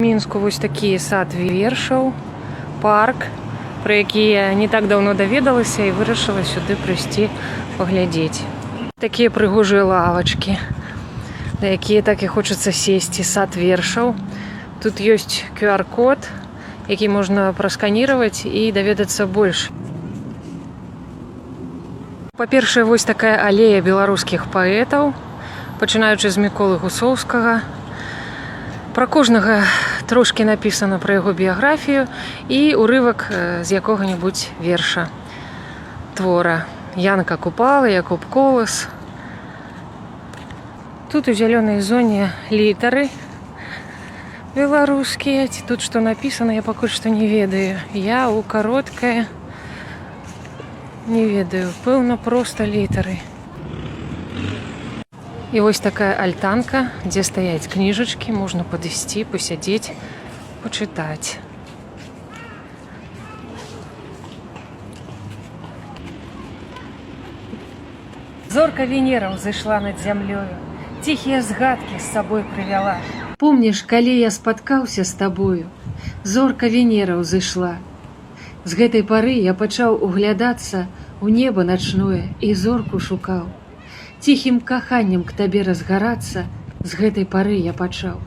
Мінску вось такі сад вершаў, парк, про які я не так давно даведалася і вырашыла сюды прыйсці паглядзець. Такія прыгожыя лавачкі, на якія так і хочацца сесці. Сад вершаў. Тут ёсць QR-код, які можна прасканіраваць і даведацца больш. Па-першае, вось такая алея беларускіх паэтаў, пачынаючы з Міколы Гусоўскага. Пра кожнага трошкі напісана пра яго біяграфію і урывак з якога-небудзь верша твора. Янка Купала, Якуб Колас. Тут у зялёнай зоне літары беларускія. Тут што напісана, я пакуль што не ведаю. Я у кароткае не ведаю. Пэўна, проста літары. І вось такая альтанка, дзе стаяць кніжачкі, можна падысці, пасядзець, пачытаць. Зорка Венера ўзышла над зямлёю, ціхія згадкі з сабой прывяла. Помніш, калі я спаткаўся з табою, зорка Венера ўзышла. З гэтай пары я пачаў углядацца ў неба начное і зорку шукаў. Ціхім каханнем к табе разгарацца з гэтай пары я пачаў.